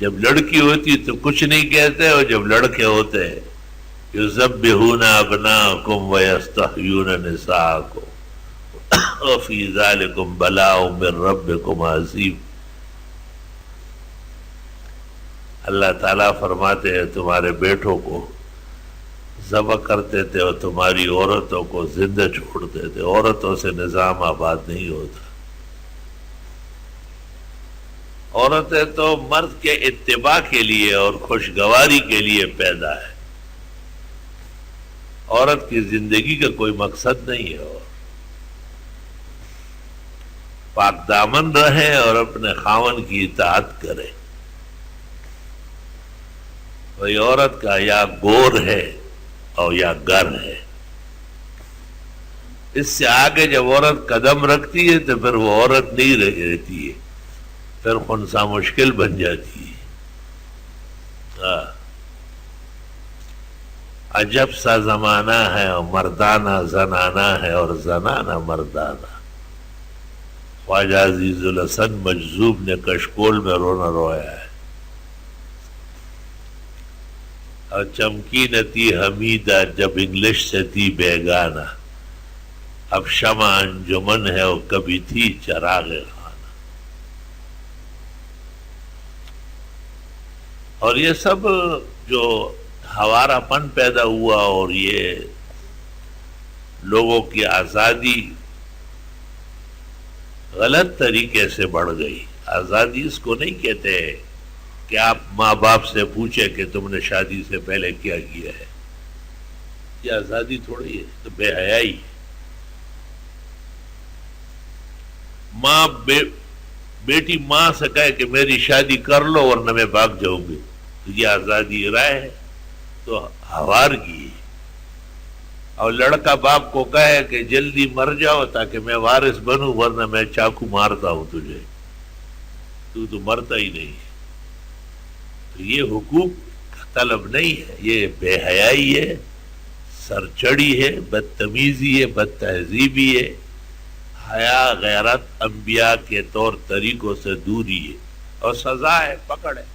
جب لڑکی ہوتی تو کچھ نہیں کہتے، اور جب لڑکے ہوتے یذبحون ابناءکم ویستحیون نساءکم وفی ذلکم بلاء من ربکم عظیم۔ اللہ تعالیٰ فرماتے ہیں تمہارے بیٹوں کو ذبح کرتے تھے اور تمہاری عورتوں کو زندہ چھوڑتے تھے۔ عورتوں سے نظام آباد نہیں ہوتا۔ عورتیں تو مرد کے اتباع کے لیے اور خوشگواری کے لیے پیدا ہے۔ عورت کی زندگی کا کوئی مقصد نہیں ہے، اور پاک دامن رہے اور اپنے خاوند کی اطاعت کرے۔ وہی عورت کا یا گور ہے اور یا گر ہے۔ اس سے آگے جب عورت قدم رکھتی ہے تو پھر وہ عورت نہیں رہتی ہے، پھر خنثی مشکل بن جاتی ہے۔ عجب سا زمانہ ہے، اور مردانہ زنانہ ہے اور زنانہ مردانہ۔ خواجہ عزیز الحسن مجذوب نے کشکول میں رونا رویا ہے۔ اور چمکی نہ تھی حمیدہ جب انگلش سے تھی بیگانہ، اب شمع انجمن ہے اور کبھی تھی چراغ خانہ۔ اور یہ سب جو ہوارا پن پیدا ہوا اور یہ لوگوں کی آزادی غلط طریقے سے بڑھ گئی۔ آزادی اس کو نہیں کہتے کہ آپ ماں باپ سے پوچھیں کہ تم نے شادی سے پہلے کیا کیا ہے۔ یہ آزادی تھوڑی ہے، تو بے حیائی ہے۔ ماں بیٹی ماں سے کہے کہ میری شادی کر لو ورنہ میں بھاگ جاؤں گی، تو یہ آزادی رائے ہے تو ہوار کی۔ اور لڑکا باپ کو کہے کہ جلدی مر جاؤ تاکہ میں وارث بنوں ورنہ میں چاقو مارتا ہوں تجھے، تو مرتا ہی نہیں ہے۔ تو یہ حقوق کا طلب نہیں ہے، یہ بے حیائی ہے، سرچڑی ہے، بدتمیزی ہے، بد تہذیبی ہے۔ حیا غیرت انبیاء کے طور طریقوں سے دوری ہے، اور سزا ہے، پکڑ ہے۔